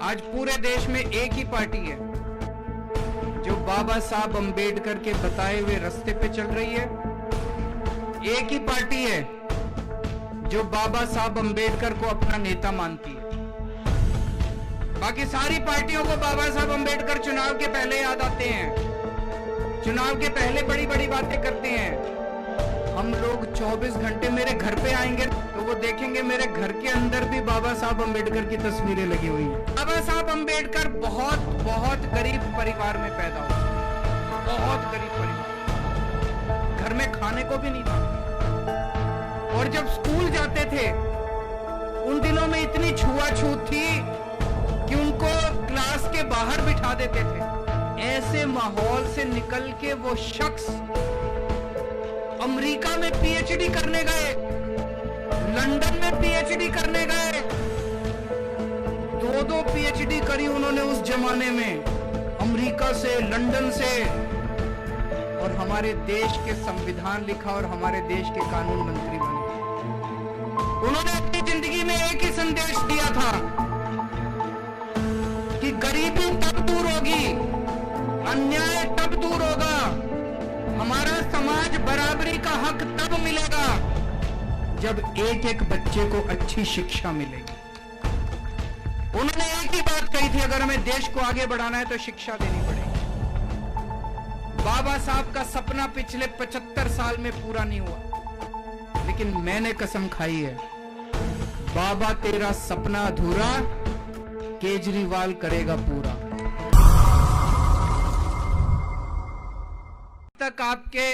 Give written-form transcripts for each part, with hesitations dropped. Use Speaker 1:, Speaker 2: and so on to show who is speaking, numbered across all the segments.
Speaker 1: आज पूरे देश में एक ही पार्टी है जो बाबा साहब अंबेडकर के बताए हुए रास्ते पे चल रही है। एक ही पार्टी है जो बाबा साहब अंबेडकर को अपना नेता मानती है। बाकी सारी पार्टियों को बाबा साहब अंबेडकर चुनाव के पहले याद आते हैं, चुनाव के पहले बड़ी बड़ी बातें करते हैं। हम लोग 24 घंटे मेरे घर पे आएंगे तो वो देखेंगे मेरे घर के अंदर भी बाबा साहब अंबेडकर की तस्वीरें लगी हुई हैं। बाबा साहब अंबेडकर बहुत बहुत गरीब परिवार में पैदा हुए, बहुत गरीब परिवार, घर में खाने को भी नहीं था। और जब स्कूल जाते थे उन दिनों में इतनी छुआछूत थी कि उनको क्लास के बाहर बिठा देते थे। ऐसे माहौल से निकल के वो शख्स अमेरिका में पीएचडी करने गए, लंदन में पीएचडी करने गए, दो पीएचडी करी उन्होंने उस जमाने में, अमेरिका से, लंदन से, और हमारे देश के संविधान लिखा और हमारे देश के कानून मंत्री बने। उन्होंने अपनी जिंदगी में एक ही संदेश दिया था कि गरीबी तब दूर होगी, अन्याय तब दूर होगा, हमारा समाज बराबरी का हक तब मिलेगा जब एक एक बच्चे को अच्छी शिक्षा मिलेगी। उन्होंने एक ही बात कही थी, अगर हमें देश को आगे बढ़ाना है तो शिक्षा देनी पड़ेगी। बाबा साहब का सपना पिछले 75 साल में पूरा नहीं हुआ, लेकिन मैंने कसम खाई है, बाबा तेरा सपना अधूरा केजरीवाल करेगा पूरा। तक आपके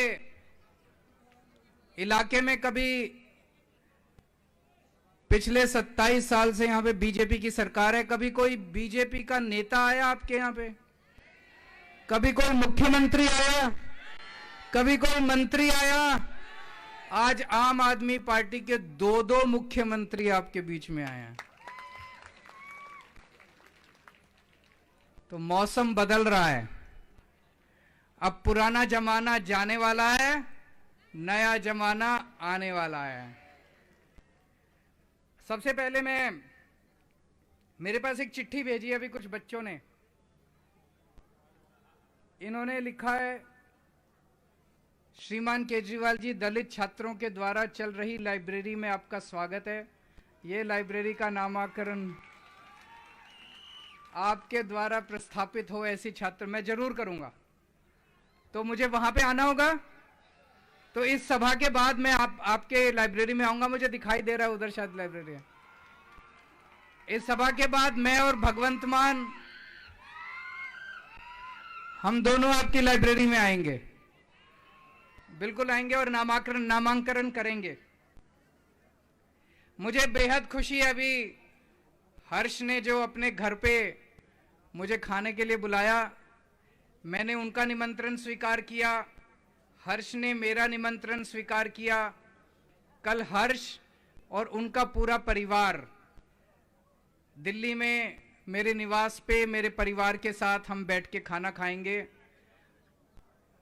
Speaker 1: इलाके में कभी पिछले 27 साल से यहां पे बीजेपी की सरकार है, कभी कोई बीजेपी का नेता आया आपके यहां पे? कभी कोई मुख्यमंत्री आया? कभी कोई मंत्री आया? आज आम आदमी पार्टी के दो मुख्यमंत्री आपके बीच में आए हैं। तो मौसम बदल रहा है, अब पुराना जमाना जाने वाला है, नया जमाना आने वाला है। सबसे पहले मेरे पास एक चिट्ठी भेजी है अभी कुछ बच्चों ने। इन्होंने लिखा है, श्रीमान केजरीवाल जी, दलित छात्रों के द्वारा चल रही लाइब्रेरी में आपका स्वागत है। ये लाइब्रेरी का नामकरण आपके द्वारा प्रस्थापित हो ऐसी छात्र मैं जरूर करूंगा, तो मुझे वहां पे आना होगा। तो इस सभा के बाद मैं आपके लाइब्रेरी में आऊंगा, मुझे दिखाई दे रहा है उधर शायद लाइब्रेरी है। इस सभा के बाद मैं और भगवंत मान हम दोनों आपकी लाइब्रेरी में आएंगे, बिल्कुल आएंगे और नामांकन करेंगे। मुझे बेहद खुशी है, अभी हर्ष ने जो अपने घर पे मुझे खाने के लिए बुलाया, मैंने उनका निमंत्रण स्वीकार किया, हर्ष ने मेरा निमंत्रण स्वीकार किया। कल हर्ष और उनका पूरा परिवार दिल्ली में मेरे निवास पे मेरे परिवार के साथ हम बैठ के खाना खाएंगे,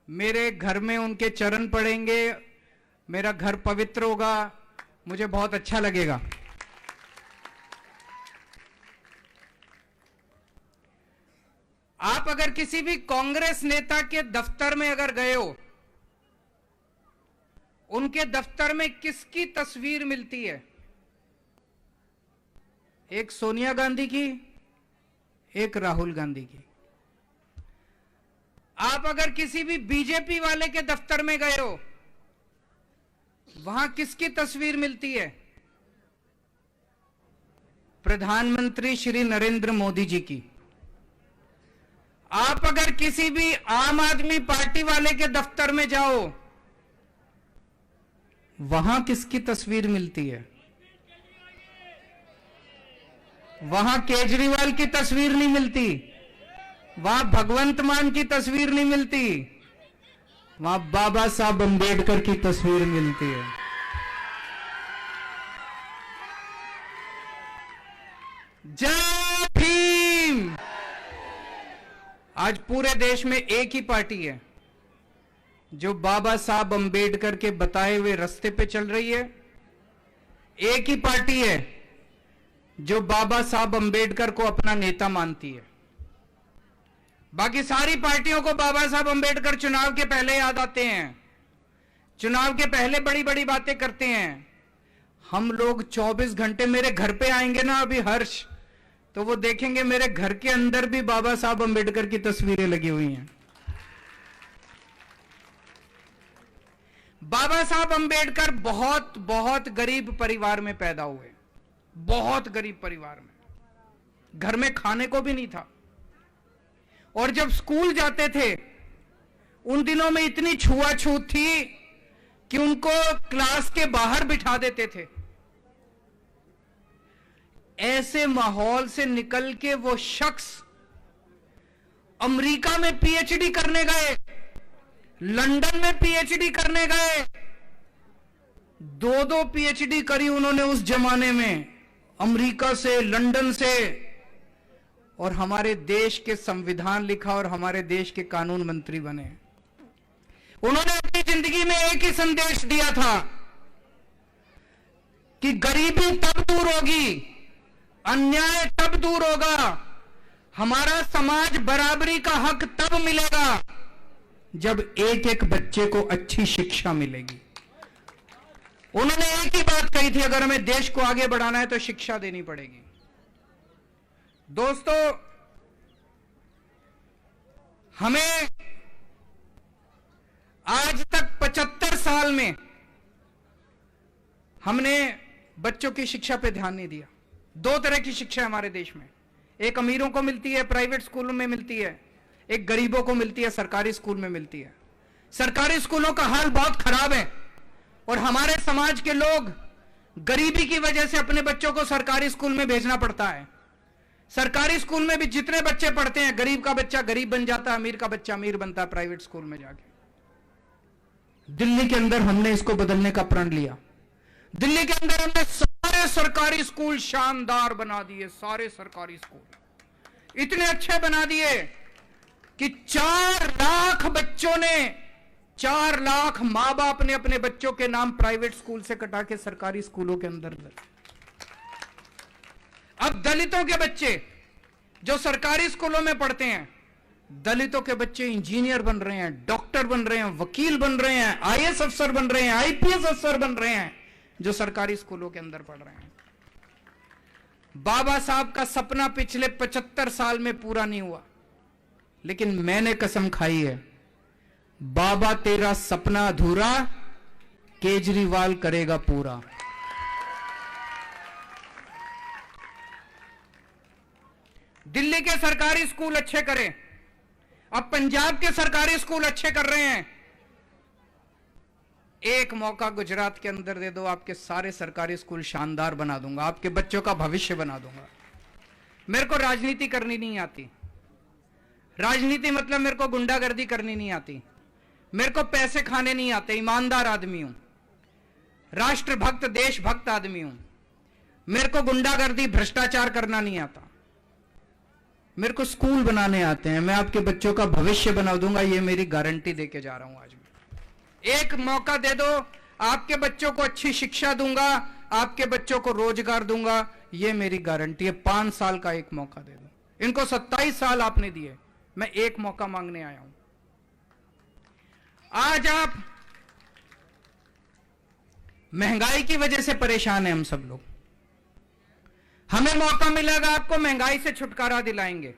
Speaker 1: मेरे घर में उनके चरण पड़ेंगे, मेरा घर पवित्र होगा, मुझे बहुत अच्छा लगेगा। आप अगर किसी भी कांग्रेस नेता के दफ्तर में अगर गए हो, उनके दफ्तर में किसकी तस्वीर मिलती है? एक सोनिया गांधी की, एक राहुल गांधी की। आप अगर किसी भी बीजेपी वाले के दफ्तर में गए हो, वहां किसकी तस्वीर मिलती है? प्रधानमंत्री श्री नरेंद्र मोदी जी की। आप अगर किसी भी आम आदमी पार्टी वाले के दफ्तर में जाओ, वहां किसकी तस्वीर मिलती है? वहां केजरीवाल की तस्वीर नहीं मिलती, वहां भगवंत मान की तस्वीर नहीं मिलती, वहां बाबा साहब अंबेडकर की तस्वीर मिलती है। जय भीम। आज पूरे देश में एक ही पार्टी है जो बाबा साहब अंबेडकर के बताए हुए रास्ते पे चल रही है। एक ही पार्टी है जो बाबा साहब अंबेडकर को अपना नेता मानती है। बाकी सारी पार्टियों को बाबा साहब अंबेडकर चुनाव के पहले याद आते हैं, चुनाव के पहले बड़ी बड़ी बातें करते हैं। हम लोग 24 घंटे, मेरे घर पे आएंगे ना अभी हर्ष, तो वो देखेंगे मेरे घर के अंदर भी बाबा साहब अंबेडकर की तस्वीरें लगी हुई हैं। बाबा साहब अंबेडकर बहुत बहुत गरीब परिवार में पैदा हुए, बहुत गरीब परिवार में, घर में खाने को भी नहीं था। और जब स्कूल जाते थे उन दिनों में इतनी छुआछूत थी कि उनको क्लास के बाहर बिठा देते थे। ऐसे माहौल से निकल के वो शख्स अमेरिका में पीएचडी करने गए, लंदन में पीएचडी करने गए, 2-2 पीएचडी करी उन्होंने उस जमाने में, अमेरिका से, लंदन से, और हमारे देश के संविधान लिखा और हमारे देश के कानून मंत्री बने। उन्होंने अपनी जिंदगी में एक ही संदेश दिया था कि गरीबी तब दूर होगी, अन्याय तब दूर होगा, हमारा समाज बराबरी का हक तब मिलेगा जब एक एक बच्चे को अच्छी शिक्षा मिलेगी। उन्होंने एक ही बात कही थी, अगर हमें देश को आगे बढ़ाना है तो शिक्षा देनी पड़ेगी। दोस्तों, हमें आज तक 75 साल में हमने बच्चों की शिक्षा पे ध्यान नहीं दिया। 2 तरह की शिक्षा है हमारे देश में, एक अमीरों को मिलती है, प्राइवेट स्कूलों में मिलती है, एक गरीबों को मिलती है, सरकारी स्कूल में मिलती है। सरकारी स्कूलों का हाल बहुत खराब है और हमारे समाज के लोग गरीबी की वजह से अपने बच्चों को सरकारी स्कूल में भेजना पड़ता है। सरकारी स्कूल में भी जितने बच्चे पढ़ते हैं, गरीब का बच्चा गरीब बन जाता है, अमीर का बच्चा अमीर बनता है प्राइवेट स्कूल में जाके। दिल्ली के अंदर हमने इसको बदलने का प्रण लिया। दिल्ली के अंदर हमने सारे सरकारी स्कूल शानदार बना दिए, सारे सरकारी स्कूल इतने अच्छे बना दिए कि 4 लाख बच्चों ने, 4 लाख मां बाप ने अपने बच्चों के नाम प्राइवेट स्कूल से कटा के सरकारी स्कूलों के अंदर। अब दलितों के बच्चे जो सरकारी स्कूलों में पढ़ते हैं, दलितों के बच्चे इंजीनियर बन रहे हैं, डॉक्टर बन रहे हैं, वकील बन रहे हैं, आईएएस अफसर बन रहे हैं, आईपीएस अफसर बन रहे हैं, जो सरकारी स्कूलों के अंदर पढ़ रहे हैं। बाबा साहब का सपना पिछले 75 साल में पूरा नहीं हुआ, लेकिन मैंने कसम खाई है, बाबा तेरा सपना अधूरा केजरीवाल करेगा पूरा। दिल्ली के सरकारी स्कूल अच्छे करें, अब पंजाब के सरकारी स्कूल अच्छे कर रहे हैं। एक मौका गुजरात के अंदर दे दो, आपके सारे सरकारी स्कूल शानदार बना दूंगा, आपके बच्चों का भविष्य बना दूंगा। मेरे को राजनीति करनी नहीं आती, राजनीति मतलब मेरे को गुंडागर्दी करनी नहीं आती, मेरे को पैसे खाने नहीं आते, ईमानदार आदमी हूं, राष्ट्रभक्त देशभक्त आदमी हूं। मेरे को गुंडागर्दी भ्रष्टाचार करना नहीं आता, मेरे को स्कूल बनाने आते हैं, मैं आपके बच्चों का भविष्य बना दूंगा, ये मेरी गारंटी देके जा रहा हूं आज मैं। एक मौका दे दो, आपके बच्चों को अच्छी शिक्षा दूंगा, आपके बच्चों को रोजगार दूंगा, ये मेरी गारंटी है। 5 साल का एक मौका दे दो। इनको 27 साल आपने दिए, मैं एक मौका मांगने आया हूं। आज आप महंगाई की वजह से परेशान हैं हम सब लोग, हमें मौका मिलेगा, आपको महंगाई से छुटकारा दिलाएंगे,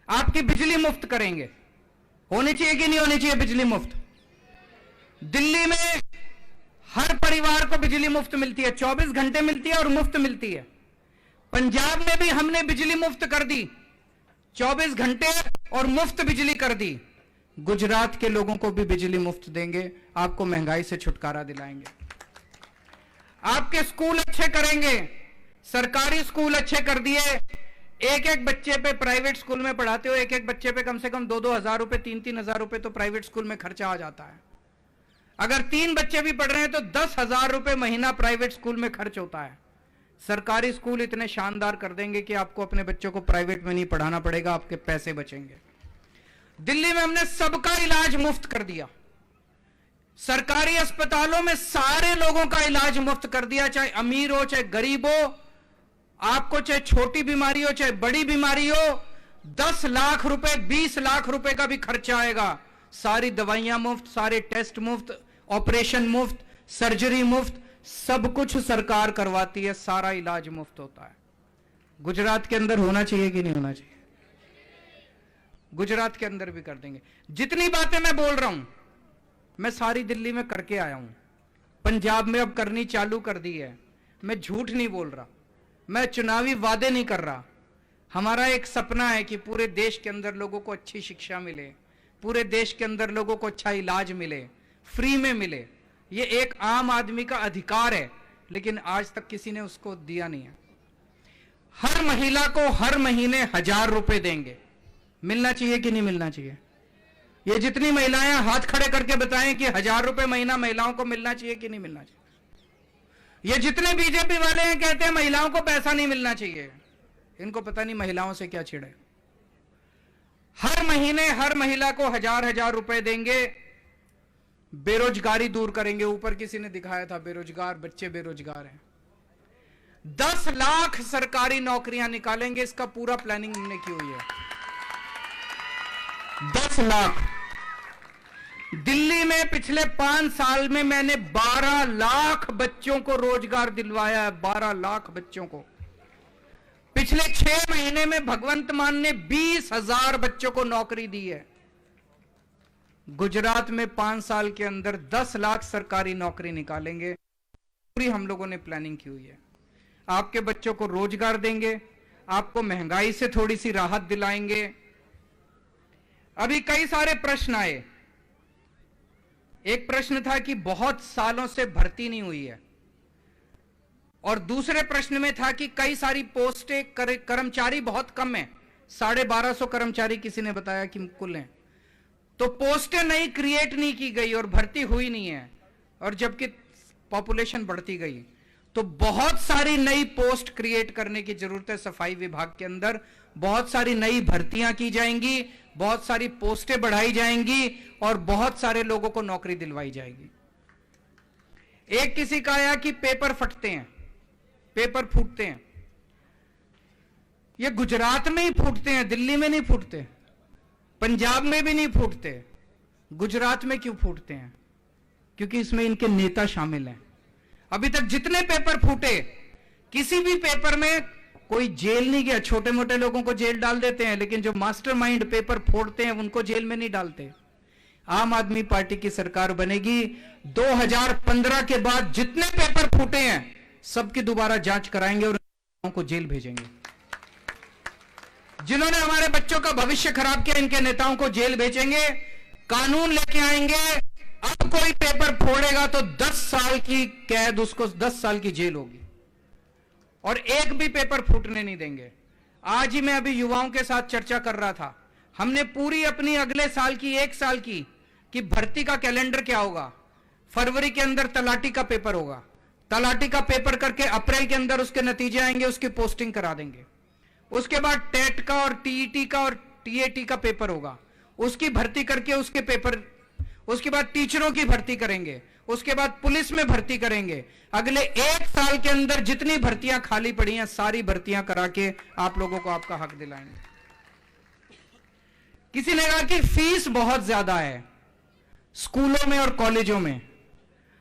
Speaker 1: आपकी बिजली मुफ्त करेंगे। होनी चाहिए कि नहीं होनी चाहिए बिजली मुफ्त? दिल्ली में हर परिवार को बिजली मुफ्त मिलती है, 24 घंटे मिलती है और मुफ्त मिलती है। पंजाब में भी हमने बिजली मुफ्त कर दी, 24 घंटे और मुफ्त बिजली कर दी। गुजरात के लोगों को भी बिजली मुफ्त देंगे, आपको महंगाई से छुटकारा दिलाएंगे। आपके स्कूल अच्छे करेंगे, सरकारी स्कूल अच्छे कर दिए, एक एक बच्चे पे प्राइवेट स्कूल में पढ़ाते हो, एक एक बच्चे पे कम से कम 2-2 हजार रुपए, 3-3 हजार रुपए तो प्राइवेट स्कूल में खर्चा आ जाता है। अगर 3 बच्चे भी पढ़ रहे हैं तो 10,000 रुपए महीना प्राइवेट स्कूल में खर्च होता है। सरकारी स्कूल इतने शानदार कर देंगे कि आपको अपने बच्चों को प्राइवेट में नहीं पढ़ाना पड़ेगा, आपके पैसे बचेंगे। दिल्ली में हमने सबका इलाज मुफ्त कर दिया, सरकारी अस्पतालों में सारे लोगों का इलाज मुफ्त कर दिया, चाहे अमीर हो चाहे गरीब हो, आपको चाहे छोटी बीमारी हो चाहे बड़ी बीमारी हो, 10 लाख रुपए 20 लाख रुपए का भी खर्चा आएगा। सारी दवाइयां मुफ्त, सारे टेस्ट मुफ्त, ऑपरेशन मुफ्त, सर्जरी मुफ्त, सब कुछ सरकार करवाती है, सारा इलाज मुफ्त होता है। गुजरात के अंदर होना चाहिए कि नहीं होना चाहिए? गुजरात के अंदर भी कर देंगे। जितनी बातें मैं बोल रहा हूं मैं सारी दिल्ली में करके आया हूं, पंजाब में अब करनी चालू कर दी है। मैं झूठ नहीं बोल रहा, मैं चुनावी वादे नहीं कर रहा। हमारा एक सपना है कि पूरे देश के अंदर लोगों को अच्छी शिक्षा मिले, पूरे देश के अंदर लोगों को अच्छा इलाज मिले, फ्री में मिले। ये एक आम आदमी का अधिकार है, लेकिन आज तक किसी ने उसको दिया नहीं है। हर महिला को हर महीने 1000 रुपए देंगे, मिलना चाहिए कि नहीं मिलना चाहिए? ये जितनी महिलाएं हाथ खड़े करके बताएं कि 1000 रुपए महीना महिलाओं को मिलना चाहिए कि नहीं मिलना चाहिए। ये जितने बीजेपी वाले हैं कहते हैं महिलाओं को पैसा नहीं मिलना चाहिए, इनको पता नहीं महिलाओं से क्या छिड़े। हर महीने हर महिला को 1000 रुपए देंगे, बेरोजगारी दूर करेंगे। ऊपर किसी ने दिखाया था बेरोजगार बच्चे बेरोजगार हैं। 10 लाख सरकारी नौकरियां निकालेंगे, इसका पूरा प्लानिंग हमने की हुई है। 10 लाख। दिल्ली में पिछले 5 साल में मैंने 12 लाख बच्चों को रोजगार दिलवाया है, 12 लाख बच्चों को। पिछले 6 महीने में भगवंत मान ने 20,000 बच्चों को नौकरी दी है। गुजरात में 5 साल के अंदर 10 लाख सरकारी नौकरी निकालेंगे, पूरी हम लोगों ने प्लानिंग की हुई है। आपके बच्चों को रोजगार देंगे, आपको महंगाई से थोड़ी सी राहत दिलाएंगे। अभी कई सारे प्रश्न आए। एक प्रश्न था कि बहुत सालों से भर्ती नहीं हुई है, और दूसरे प्रश्न में था कि कई सारी पोस्टें, कर्मचारी बहुत कम है, 1250 कर्मचारी किसी ने बताया कि कुल हैं। तो पोस्टें नहीं क्रिएट नहीं की गई और भर्ती हुई नहीं है, और जबकि पॉपुलेशन बढ़ती गई। तो बहुत सारी नई पोस्ट क्रिएट करने की जरूरत है। सफाई विभाग के अंदर बहुत सारी नई भर्तियां की जाएंगी, बहुत सारी पोस्टें बढ़ाई जाएंगी और बहुत सारे लोगों को नौकरी दिलवाई जाएगी। एक किसी का आया कि पेपर फटते हैं, पेपर फूटते हैं। ये गुजरात में ही फूटते हैं, दिल्ली में नहीं फूटते, पंजाब में भी नहीं फूटते। गुजरात में क्यों फूटते हैं? क्योंकि इसमें इनके नेता शामिल हैं। अभी तक जितने पेपर फूटे, किसी भी पेपर में कोई जेल नहीं गया। छोटे मोटे लोगों को जेल डाल देते हैं, लेकिन जो मास्टरमाइंड पेपर फोड़ते हैं उनको जेल में नहीं डालते। आम आदमी पार्टी की सरकार बनेगी, 2015 के बाद जितने पेपर फूटे हैं सबकी दोबारा जांच कराएंगे और उनको को जेल भेजेंगे। जिन्होंने हमारे बच्चों का भविष्य खराब किया, इनके नेताओं को जेल भेजेंगे, कानून लेके आएंगे। अब कोई पेपर फोड़ेगा तो 10 साल की कैद, उसको 10 साल की जेल होगी, और एक भी पेपर फूटने नहीं देंगे। आज ही मैं अभी युवाओं के साथ चर्चा कर रहा था। हमने पूरी अपनी अगले साल की 1 साल की कि भर्ती का कैलेंडर क्या होगा। फरवरी के अंदर तलाटी का पेपर होगा, तलाटी का पेपर करके अप्रैल के अंदर उसके नतीजे आएंगे, उसकी पोस्टिंग करा देंगे। उसके बाद टेट का और टीईटी का और टीएटी का पेपर होगा, उसकी भर्ती करके उसके पेपर, उसके बाद टीचरों की भर्ती करेंगे, उसके बाद पुलिस में भर्ती करेंगे। अगले 1 साल के अंदर जितनी भर्तियां खाली पड़ी हैं सारी भर्तियां करा के आप लोगों को आपका हक दिलाएंगे। किसी ने कहा कि फीस बहुत ज्यादा है स्कूलों में और कॉलेजों में।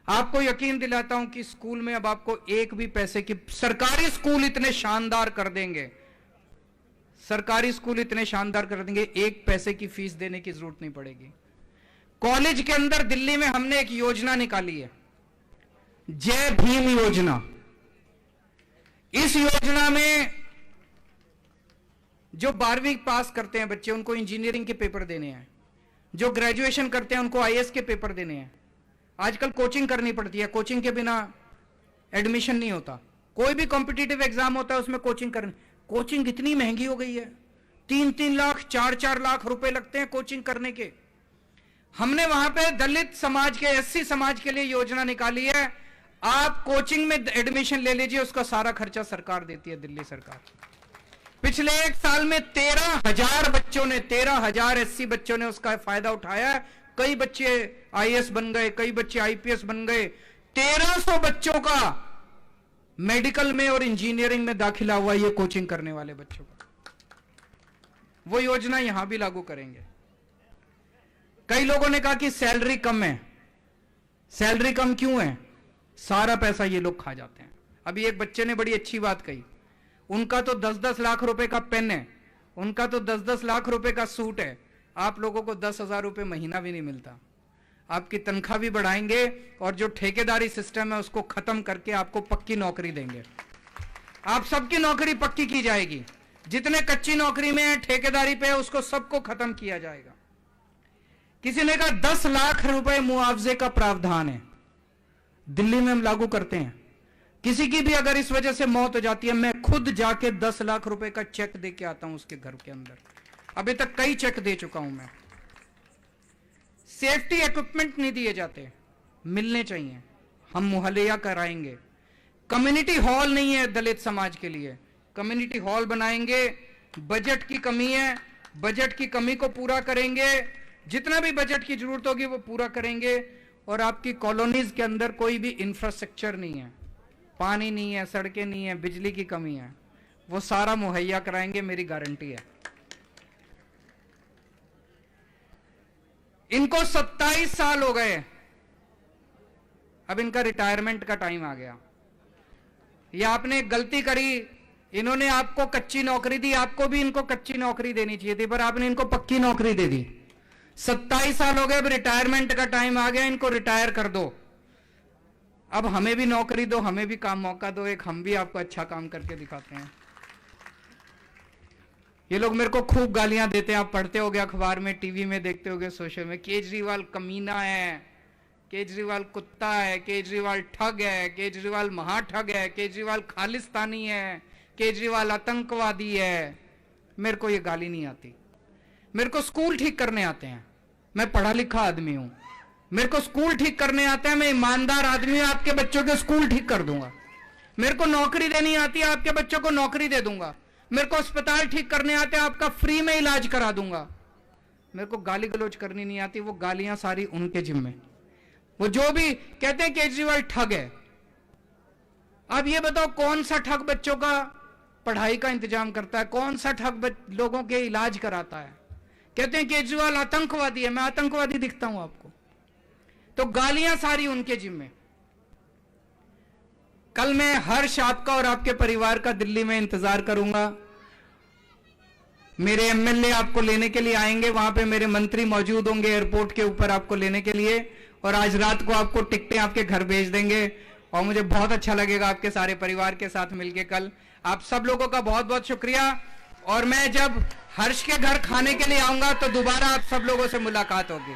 Speaker 1: आपको यकीन दिलाता हूं कि स्कूल में अब आपको एक भी पैसे की, सरकारी स्कूल इतने शानदार कर देंगे, सरकारी स्कूल इतने शानदार कर देंगे, 1 पैसे की फीस देने की जरूरत नहीं पड़ेगी। कॉलेज के अंदर दिल्ली में हमने एक योजना निकाली है, जय भीम योजना। इस योजना में जो 12वीं पास करते हैं बच्चे, उनको इंजीनियरिंग के पेपर देने हैं। जो ग्रेजुएशन करते हैं उनको आईएएस के पेपर देने हैं। आजकल कोचिंग करनी पड़ती है, कोचिंग के बिना एडमिशन नहीं होता। कोई भी कॉम्पिटिटिव एग्जाम होता है उसमें कोचिंग करनी, कोचिंग इतनी महंगी हो गई है, 3-3 लाख 4-4 लाख रुपए लगते हैं कोचिंग करने के। हमने वहां पे दलित समाज के, एससी समाज के लिए योजना निकाली है, आप कोचिंग में एडमिशन ले लीजिए, उसका सारा खर्चा सरकार देती है, दिल्ली सरकार। पिछले 1 साल में 13,000 बच्चों ने, 13,000 एससी बच्चों ने उसका फायदा उठाया। कई बच्चे आईएएस बन गए, कई बच्चे आईपीएस बन गए। 1300 बच्चों का मेडिकल में और इंजीनियरिंग में दाखिला हुआ ये कोचिंग करने वाले बच्चों का, वो योजना यहां भी लागू करेंगे। कई लोगों ने कहा कि सैलरी कम है। सैलरी कम क्यों है? सारा पैसा ये लोग खा जाते हैं। अभी एक बच्चे ने बड़ी अच्छी बात कही, उनका तो 10-10 लाख रुपए का पेन है, उनका तो 10-10 लाख रुपए का सूट है, आप लोगों को 10,000 रुपए महीना भी नहीं मिलता। आपकी तनख्वाह भी बढ़ाएंगे और जो ठेकेदारी सिस्टम है उसको खत्म करके आपको पक्की नौकरी देंगे। आप सबकी नौकरी पक्की की जाएगी। जितने कच्ची नौकरी में है, ठेकेदारी पे है, उसको सबको खत्म किया जाएगा। किसी ने कहा 10 लाख रुपए मुआवजे का प्रावधान है, दिल्ली में हम लागू करते हैं। किसी की भी अगर इस वजह से मौत हो जाती है, मैं खुद जाके 10 लाख रुपए का चेक दे के आता हूं उसके घर के अंदर। अभी तक कई चेक दे चुका हूं मैं। सेफ्टी इक्विपमेंट नहीं दिए जाते, मिलने चाहिए, हम मुहैया कराएंगे। कम्युनिटी हॉल नहीं है दलित समाज के लिए, कम्युनिटी हॉल बनाएंगे। बजट की कमी है, बजट की कमी को पूरा करेंगे। जितना भी बजट की जरूरत होगी वो पूरा करेंगे। और आपकी कॉलोनीज के अंदर कोई भी इंफ्रास्ट्रक्चर नहीं है, पानी नहीं है, सड़कें नहीं है, बिजली की कमी है, वो सारा मुहैया कराएंगे, मेरी गारंटी है। इनको 27 साल हो गए, अब इनका रिटायरमेंट का टाइम आ गया। ये आपने गलती करी, इन्होंने आपको कच्ची नौकरी दी, आपको भी इनको कच्ची नौकरी देनी चाहिए थी, पर आपने इनको पक्की नौकरी दे दी। 27 साल हो गए, अब रिटायरमेंट का टाइम आ गया, इनको रिटायर कर दो। अब हमें भी नौकरी दो, हमें भी काम मौका दो, एक हम भी आपको अच्छा काम करके दिखाते हैं। ये लोग मेरे को खूब गालियां देते हैं, आप पढ़ते होगे अखबार में, टीवी में देखते होगे, सोशल में, केजरीवाल कमीना है, केजरीवाल कुत्ता है, केजरीवाल ठग है, केजरीवाल महाठग है, केजरीवाल खालिस्तानी है, केजरीवाल आतंकवादी है। मेरे को ये गाली नहीं आती। मेरे को स्कूल ठीक करने आते हैं, मैं पढ़ा लिखा आदमी हूं, मेरे को स्कूल ठीक करने आते हैं, मैं ईमानदार आदमी हूं, आपके बच्चों के स्कूल ठीक कर दूंगा। मेरे को नौकरी देनी आती है, आपके बच्चों को नौकरी दे दूंगा। मेरे को अस्पताल ठीक करने आते हैं, आपका फ्री में इलाज करा दूंगा। मेरे को गाली गलौज करनी नहीं आती, वो गालियां सारी उनके जिम्मे। वो जो भी कहते हैं केजरीवाल ठग है। अब ये बताओ कौन सा ठग बच्चों का पढ़ाई का इंतजाम करता है, कौन सा ठग लोगों के इलाज कराता है? कहते हैं केजरीवाल आतंकवादी है, मैं आतंकवादी दिखता हूं आपको? तो गालियां सारी उनके जिम्मे। कल मैं हर्ष आपका और आपके परिवार का दिल्ली में इंतजार करूंगा। मेरे एमएलए आपको लेने के लिए आएंगे, वहां पे मेरे मंत्री मौजूद होंगे एयरपोर्ट के ऊपर आपको लेने के लिए, और आज रात को आपको टिकटें आपके घर भेज देंगे। और मुझे बहुत अच्छा लगेगा आपके सारे परिवार के साथ मिलके कल। आप सब लोगों का बहुत बहुत शुक्रिया। और मैं जब हर्ष के घर खाने के लिए आऊंगा तो दोबारा आप सब लोगों से मुलाकात होगी।